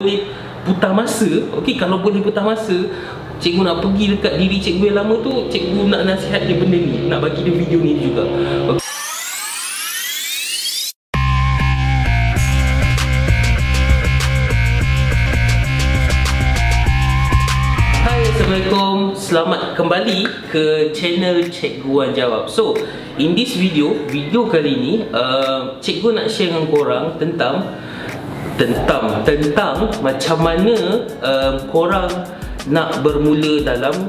Boleh putar masa, okey, kalau boleh putar masa, cikgu nak pergi dekat diri cikgu yang lama tu, cikgu nak nasihat dia benda ni, nak bagi dia video ni juga. Okay. Hai, Assalamualaikum. Selamat kembali ke channel Cikgu Wan Jawab. So, in this video kali ni, cikgu nak share dengan korang tentang macam mana korang nak bermula dalam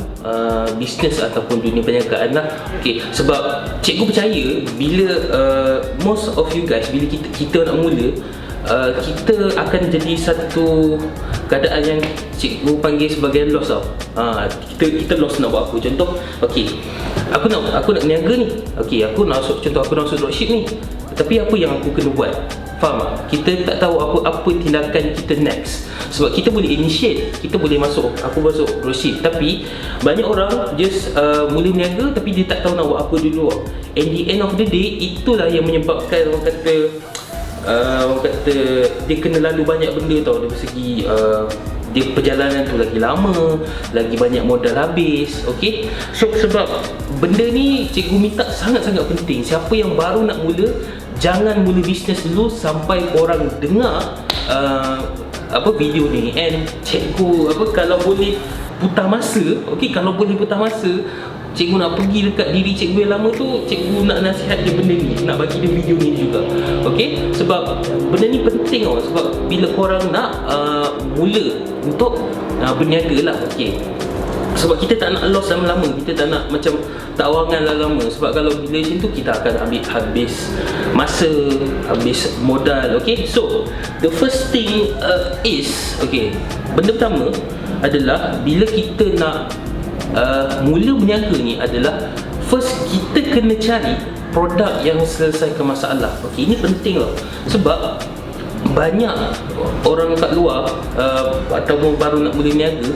bisnes ataupun dunia perniagaan lah. Okay, sebab cikgu percaya bila most of you guys, bila kita nak mula, kita akan jadi satu keadaan yang cikgu panggil sebagai loss tau. Kita loss nak buat apa. Contoh, okay, aku nak niaga ni. Okay, aku nak masuk dropship ni. Tapi apa yang aku kena buat? Faham tak? Kita tak tahu apa tindakan kita next. Sebab kita boleh initiate, kita boleh masuk dropship, tapi banyak orang just mula berniaga tapi dia tak tahu nak buat apa dulu. And the end of the day, itulah yang menyebabkan orang kata dia kena lalu banyak benda tau. Dari segi dia perjalanan tu lagi lama, lagi banyak modal habis. Okay, so sebab benda ni cikgu minta sangat-sangat penting. Siapa yang baru nak mula, jangan mula bisnes dulu sampai korang dengar video ni. And cikgu kalau boleh putar masa, okey, kalau boleh putar masa, cikgu nak pergi dekat diri cikgu yang lama tu, cikgu nak nasihat dia benda ni, nak bagi dia video ni juga. Okey, sebab benda ni penting tau. Sebab bila korang nak mula untuk berniaga lah, okey, sebab kita tak nak loss lama-lama, kita tak nak macam tawangan lama-lama. Sebab kalau bila macam tu, kita akan habis masa, habis modal. Okay, so the first thing is, okay, benda pertama adalah bila kita nak mula berniaga ni adalah first kita kena cari produk yang selesaikan masalah. Okay, ini penting tau. Sebab banyak orang kat luar ataupun baru nak mula berniaga,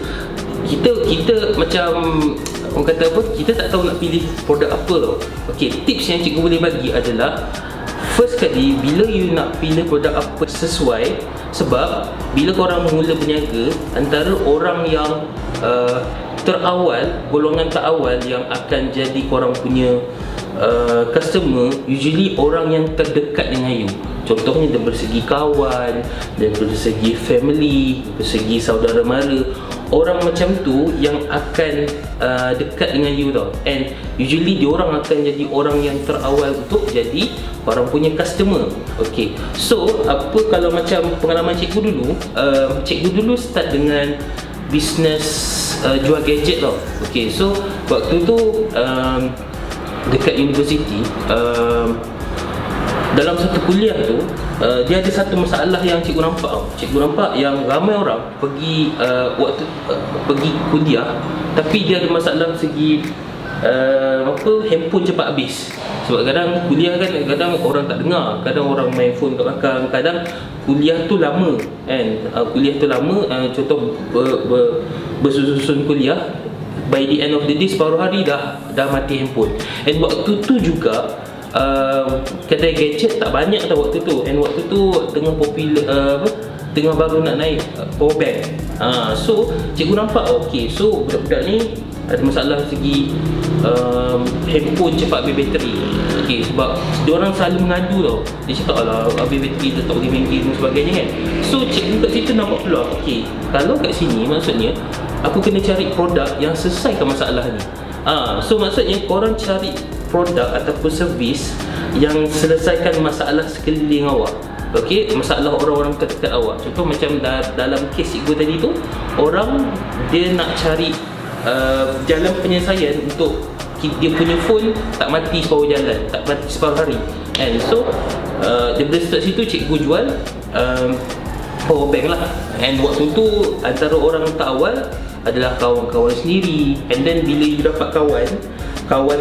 kita macam orang kata apa, kita tak tahu nak pilih produk apa tau. Okay, tips yang cikgu boleh bagi adalah first kali, bila you nak pilih produk apa sesuai. Sebab bila korang mula berniaga, antara orang yang terawal, golongan terawal yang akan jadi korang punya customer, usually orang yang terdekat dengan you. Contohnya dari segi kawan, dari segi family, dari segi saudara mara. Orang macam tu yang akan dekat dengan you tau. And usually diorang akan jadi orang yang terawal untuk jadi orang punya customer. Okay, so apa kalau macam pengalaman cikgu dulu, cikgu dulu start dengan bisnes jual gadget tau. Okay, so waktu tu dekat universiti, dalam satu kuliah tu, dia ada satu masalah yang cikgu nampak tau. Cikgu nampak yang ramai orang pergi pergi kuliah, tapi dia ada masalah segi handphone cepat habis. Sebab kadang kuliah kan, kadang orang tak dengar, kadang orang main phone kat belakang, kadang kuliah tu lama kan. Kuliah tu lama, contoh bersusun kuliah, by the end of the day, separuh hari dah mati handphone. And waktu tu juga kedai gadget tak banyak tau waktu tu. And waktu tu tengah popular, tengah baru nak naik power bank. So cikgu nampak, okay, so budak-budak ni ada masalah segi handphone cepat habis bateri. Okay, sebab diorang selalu mengadu tau. Dia cakap, alah, habis bateri tu tak boleh main game dan sebagainya kan. So cikgu kat situ nampak peluang. Okay, kalau kat sini maksudnya aku kena cari produk yang selesaikan masalah ni. So maksudnya korang cari produk ataupun servis yang selesaikan masalah sekeliling awak. Okay, masalah orang-orang terdekat awak. Contoh macam dalam kes cikgu tadi tu, orang dia nak cari jalan penyelesaian untuk dia punya phone tak mati separuh jalan, tak mati separuh hari. And so daripada start situ cikgu jual power bank lah. And waktu tu antara orang tak awal adalah kawan-kawan sendiri. And then bila you dapat kawan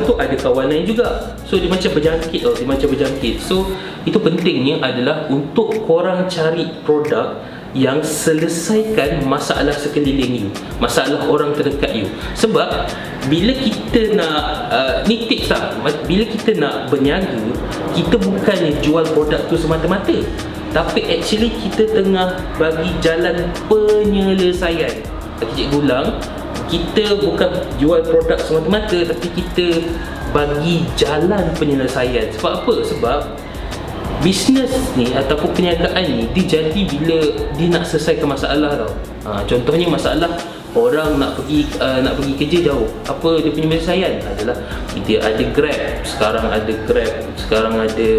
tu ada kawan lain juga. So dia macam berjangkit tau, dia macam berjangkit. So itu pentingnya adalah untuk korang cari produk yang selesaikan masalah sekeliling you, masalah orang terdekat you. Sebab bila kita nak ni tips lah, bila kita nak berniaga, kita bukannya jual produk tu semata-mata. tapi actually kita tengah bagi jalan penyelesaian. Cikgu ulang, kita bukan jual produk semata-mata, tapi kita bagi jalan penyelesaian. Sebab apa? Sebab bisnes ni ataupun perniagaan ni dia jadi bila dia nak selesaikan masalah tau. Contohnya masalah orang nak pergi kerja jauh. Apa dia punya penyelesaian? Adalah kita ada Grab, sekarang ada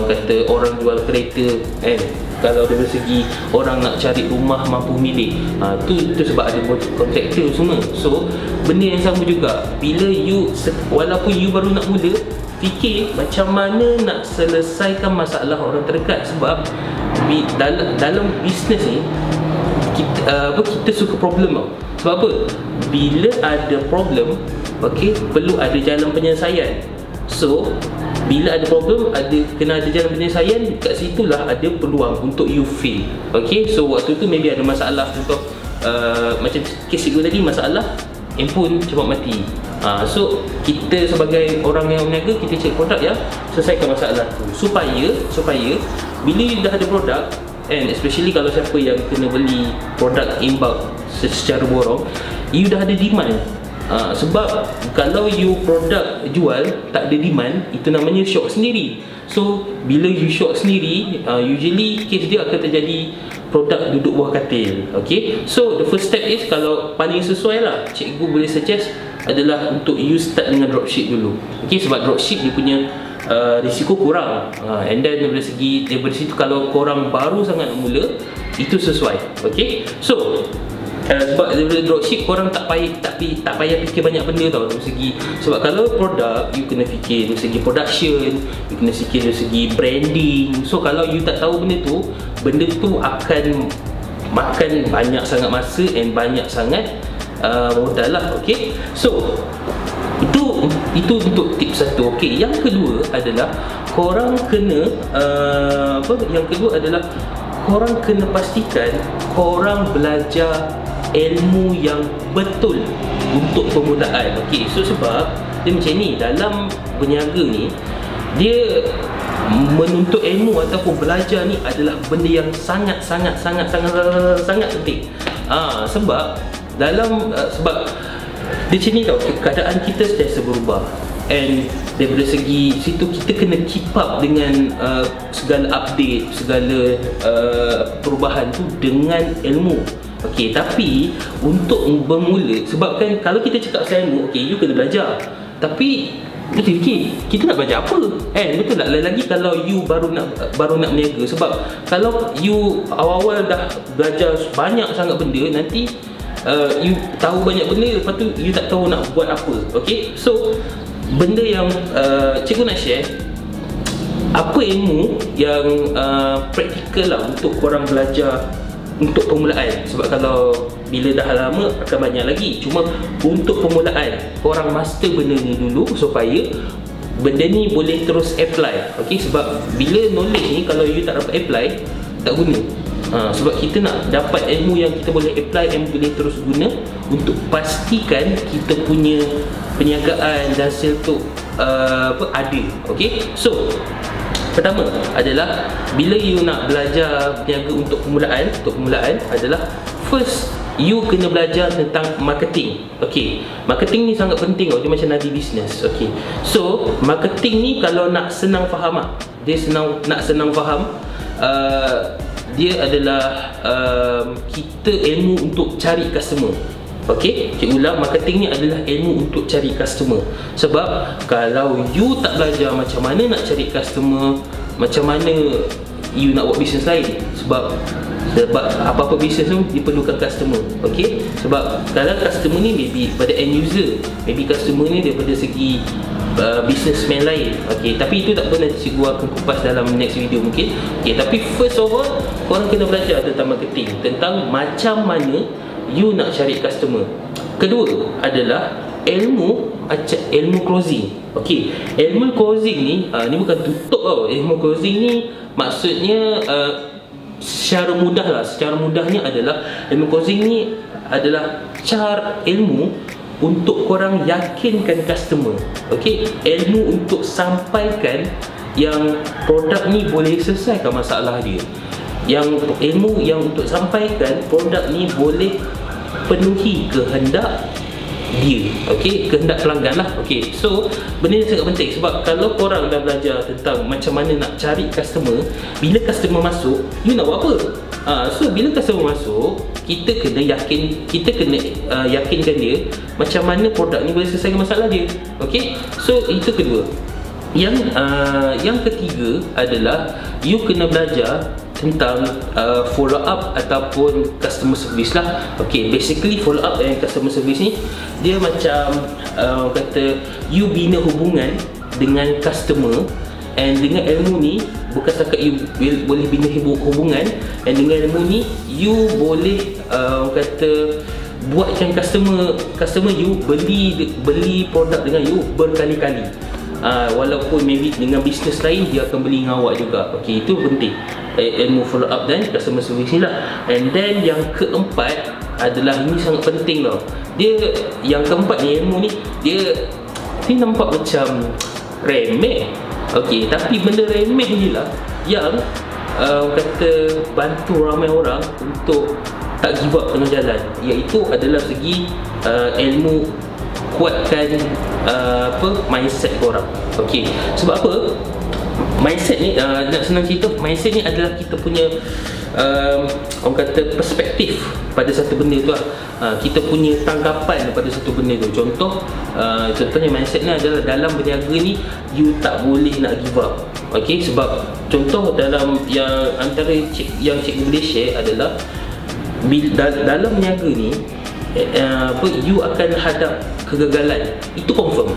kata orang jual kereta kan. Kalau dari segi orang nak cari rumah mampu milik, tu sebab ada kontraktor semua. So benda yang sama juga, bila walaupun you baru nak mula, fikir macam mana nak selesaikan masalah orang terdekat. Sebab dalam bisnes ni kita suka problem tau. Sebab apa? Bila ada problem, perlu ada jalan penyelesaian. So bila ada problem, kena ada jalan penyelesaian. Kat situlah ada peluang untuk you fail. So waktu tu maybe ada masalah. Contoh macam kes cikgu tadi, masalah handphone cepat mati. So kita sebagai orang yang berniaga, kita cek produk yang selesaikan masalah tu, supaya bila you dah ada produk, and especially kalau siapa yang kena beli produk inbound secara borong, you dah ada demand. Sebab kalau you produk jual tak ada demand, itu namanya short sendiri. So bila you short sendiri, usually case dia akan terjadi produk duduk bawah katil. So the first step is, kalau paling sesuai lah, cikgu boleh suggest adalah untuk you start dengan dropship dulu. Sebab dropship dia punya risiko kurang, and then daripada situ kalau korang baru sangat mula, itu sesuai. So sebab daripada dropship korang tak payah fikir banyak benda tau dari segi. Sebab kalau produk, you kena fikir dari segi production, you kena fikir dari segi branding. So kalau you tak tahu benda tu akan makan banyak sangat masa and banyak sangat modal lah. So itu untuk tips satu. Yang kedua adalah korang kena korang kena pastikan korang belajar ilmu yang betul untuk permulaan. So sebab dia macam ni, dalam berniaga ni, dia menuntut ilmu ataupun belajar ni adalah benda yang sangat penting. Sebab dia macam ni tau, keadaan kita sentiasa berubah, and daripada segi situ kita kena keep up dengan segala update, segala perubahan tu dengan ilmu. Tapi untuk bermula, sebab kan kalau kita cakap pasal ilmu, you kena belajar, tapi kita nak belajar apa? Betul tak? Lagi kalau you baru nak berniaga. Sebab kalau you awal-awal dah belajar banyak sangat benda, nanti you tahu banyak benda, lepas tu you tak tahu nak buat apa. So benda yang cikgu nak share, apa ilmu yang praktikal lah untuk korang belajar untuk permulaan. Sebab kalau bila dah lama akan banyak lagi. Cuma untuk permulaan, korang master benda ni dulu supaya benda ni boleh terus apply. Sebab bila knowledge ni kalau you tak dapat apply, tak guna. Sebab kita nak dapat ilmu yang kita boleh apply and boleh terus guna untuk pastikan kita punya perniagaan dan sale tu ada. So pertama adalah, bila you nak belajar berniaga untuk permulaan adalah, first you kena belajar tentang marketing. Marketing ni sangat penting tau, dia macam nadi bisnes. So marketing ni kalau nak senang faham nak senang faham, dia adalah kita ilmu untuk cari customer. Cikgu ulang, marketing ni adalah ilmu untuk cari customer. Sebab kalau you tak belajar macam mana nak cari customer, macam mana you nak buat bisnes lain. Sebab apa-apa bisnes tu diperlukan customer. Sebab kalau customer ni maybe pada end user, maybe customer ni daripada segi businessman lain. Tapi itu tak apa, nanti cikgu akan kupas dalam next video mungkin. Tapi first of all, korang kena belajar tentang marketing, tentang macam mana you nak cari customer. Kedua adalah ilmu closing. Ilmu closing ni bukan tutup tau. Ilmu closing ni maksudnya secara mudahnya adalah, ilmu closing ni adalah cara ilmu untuk korang yakinkan customer. Ilmu untuk sampaikan yang produk ni boleh selesaikan masalah dia, yang ilmu yang untuk sampaikan produk ni boleh penuhi kehendak dia, okey, kehendak pelanggan lah. Okey, so benda ni sangat penting sebab kalau korang dah belajar tentang macam mana nak cari customer, bila customer masuk, you nak buat apa? So bila customer masuk, kita kena yakinkan dia macam mana produk ni boleh selesaikan masalah dia. Okey, so itu kedua. Yang ketiga adalah you kena belajar tentang follow up ataupun customer service lah. Okay, basically follow up dan customer service ni dia macam kata you bina hubungan dengan customer, and dengan ilmu ni bukan setakat you boleh bina hubungan, and dengan ilmu ni you boleh kata buatkan customer you beli produk dengan you berkali-kali. Walaupun maybe dengan bisnes lain dia akan beli dengan awak juga. Okey, itu penting, ilmu follow up dan customer service ni lah. And then yang keempat adalah, ini sangat penting tau. Dia yang keempat ni, ilmu ni dia nampak macam remeh. Okey, tapi benda remeh ni lah yang kata bantu ramai orang untuk tak give up tengah jalan, iaitu adalah segi ilmu kuatkan mindset korang. Okey, sebab apa? Mindset ni nak senang cerita, mindset ni adalah kita punya orang kata perspektif pada satu benda tu lah. Kita punya tanggapan pada satu benda tu. Contohnya mindset ni adalah dalam berniaga ni you tak boleh nak give up. Okey, sebab contoh dalam yang antara yang cikgu boleh share adalah dalam berniaga ni you akan hadap kegagalan. Itu confirm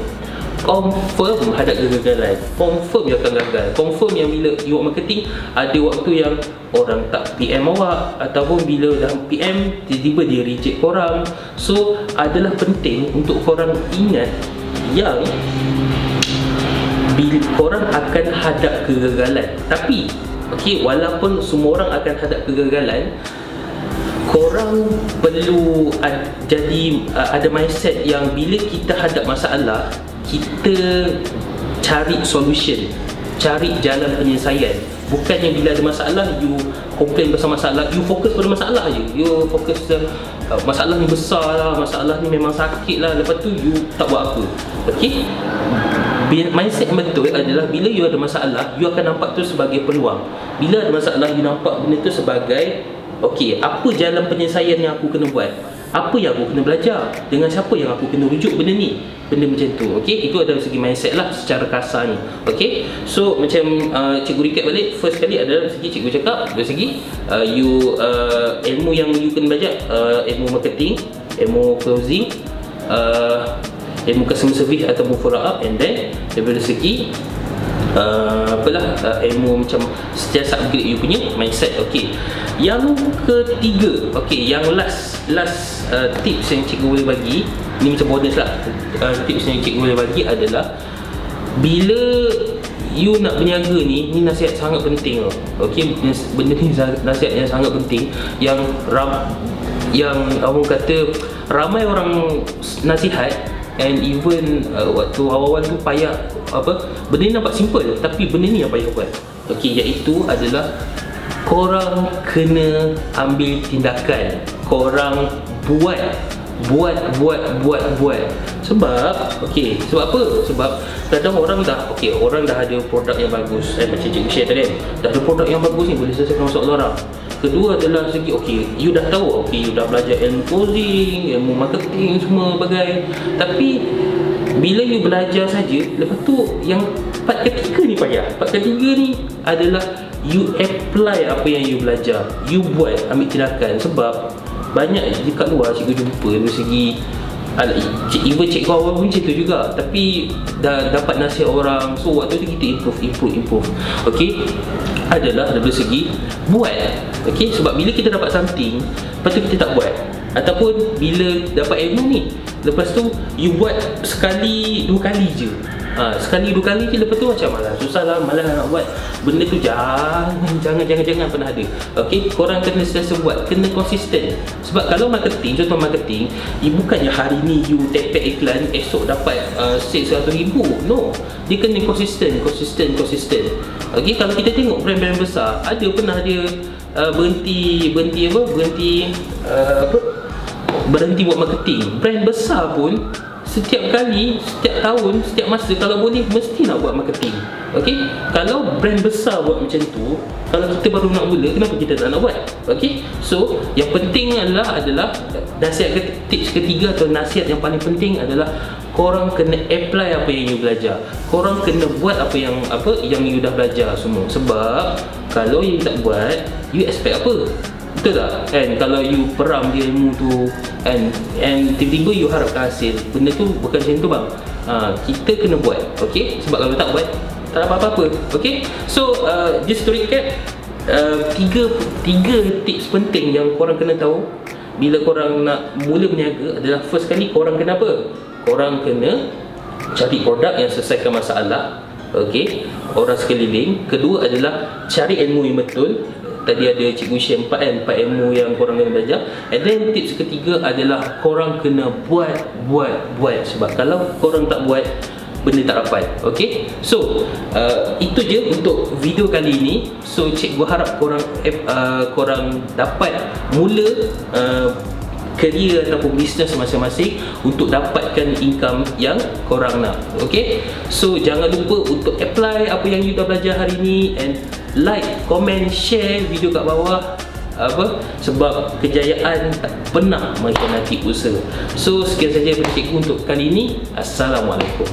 hadap kegagalan, confirm you akan gagal, confirm yang bila you buat marketing ada waktu yang orang tak PM awak, ataupun bila dah PM tiba-tiba dia reject korang. So adalah penting untuk korang ingat yang bila korang akan hadap kegagalan. Tapi okey, walaupun semua orang akan hadap kegagalan, korang perlu ada mindset yang bila kita hadap masalah, kita cari solution, cari jalan penyelesaian. Bukannya bila ada masalah you komplain pasal masalah, you fokus pada masalah je. You fokus masalah ni besar lah, masalah ni memang sakit lah, lepas tu you tak buat apa. Okey, mindset yang betul adalah bila you ada masalah, you akan nampak tu sebagai peluang. Bila ada masalah, you nampak benda tu sebagai okey, apa jalan penyelesaian yang aku kena buat? Apa yang aku kena belajar? Dengan siapa yang aku kena rujuk benda ni? Benda macam tu. Okey, itu adalah segi mindset lah secara kasar ni. Okey, so macam cikgu recap balik. First kali adalah segi cikgu cakap, dari segi ilmu yang you kena belajar, ilmu marketing, ilmu closing, ilmu customer service ataupun follow up, and then daripada segi ilmu macam sentiasa upgrade you punya mindset. Okey, yang ketiga, okey, yang last tips yang cikgu boleh bagi, ni macam bonus lah. Tips yang cikgu boleh bagi adalah bila you nak berniaga ni nasihat sangat penting tau. Okey, benda ni nasihat yang sangat penting, yang orang kata ramai orang nasihat, and even waktu awal-awal tu payah benda ni nampak simple, tapi benda ni yang payah buat. Okey, iaitu adalah korang kena ambil tindakan. Korang buat. Sebab okey, sebab apa? Sebab kadang orang dah ada produk yang bagus, macam cikgu share tadi kan, dah ada produk yang bagus ni boleh selesaikan masalah orang. Kedua adalah segi you dah tahu, you dah belajar ilmu closing, ilmu marketing, semua bagai. Tapi bila you belajar saja, lepas tu yang part ketiga ni payah. Part ketiga ni adalah you apply apa yang you belajar. You buat, ambil tindakan. Sebab banyak dekat luar cikgu jumpa dari segi even cikgu awal pun macam tu juga, tapi dah dapat nasihat orang, so waktu tu kita improve. Okey, adalah dari segi buat. Okey, sebab bila kita dapat something, lepas tu kita tak buat, Ataupun bila dapat ilmu ni, lepas tu you buat sekali dua kali je. Sekali dua kali je, lepas tu macam susah lah, malas nak buat. Benda tu jangan pernah ada. Okey, korang kena sentiasa buat, kena konsisten. Sebab kalau marketing, contoh marketing, bukannya hari ni you tepek iklan, esok dapat sales 100,000. No, dia kena konsisten. Okey, kalau kita tengok brand-brand besar, ada pernah dia berhenti buat marketing. Brand besar pun setiap kali, setiap tahun, setiap masa kalau boleh mesti nak buat marketing. Okey, kalau brand besar buat macam tu, kalau kita baru nak mula, kenapa kita tak nak buat? Okey, so yang penting adalah nasihat tips ketiga atau nasihat yang paling penting adalah korang kena apply apa yang you belajar. Korang kena buat apa yang you dah belajar semua. Sebab kalau you tak buat, you expect apa? Betul tak? And kalau you peram dia ilmu tu and tiba-tiba you harapkan hasil, benda tu bukan macam tu bang. Kita kena buat, okay? Sebab kalau tak buat, tak dapat apa-apa. Okay? So, just to recap, tiga tips penting yang korang kena tahu bila korang nak mula berniaga adalah, first kali korang kena apa? Korang kena cari produk yang selesaikan masalah, okay, orang sekeliling. Kedua adalah cari ilmu yang betul. Tadi ada cikgu share 4 ilmu yang korang kena belajar. And then tips ketiga adalah korang kena buat. Sebab kalau korang tak buat, benda tak dapat. Okay, so itu je untuk video kali ini. So cikgu harap korang dapat mula career ataupun bisnes masing-masing untuk dapatkan income yang korang nak. Okay, so jangan lupa untuk apply apa yang you dah belajar hari ni, and like, comment, share video kat bawah. Sebab kejayaan tak pernah mengkhianati usaha. So sekian saja daripada cikgu untuk kali ini. Assalamualaikum.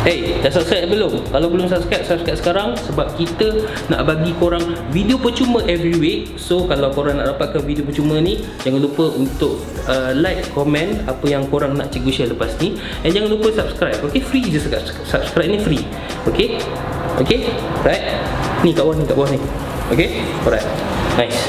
Hey, dah subscribe belum? Kalau belum subscribe sekarang. Sebab kita nak bagi korang video percuma every week. So kalau korang nak dapatkan video percuma ni, jangan lupa untuk like, komen apa yang korang nak cikgu share lepas ni. And jangan lupa subscribe. Okay, free je. Subscribe ni free. Okay, right? Ni kat bawah ni. Okay, alright, nice.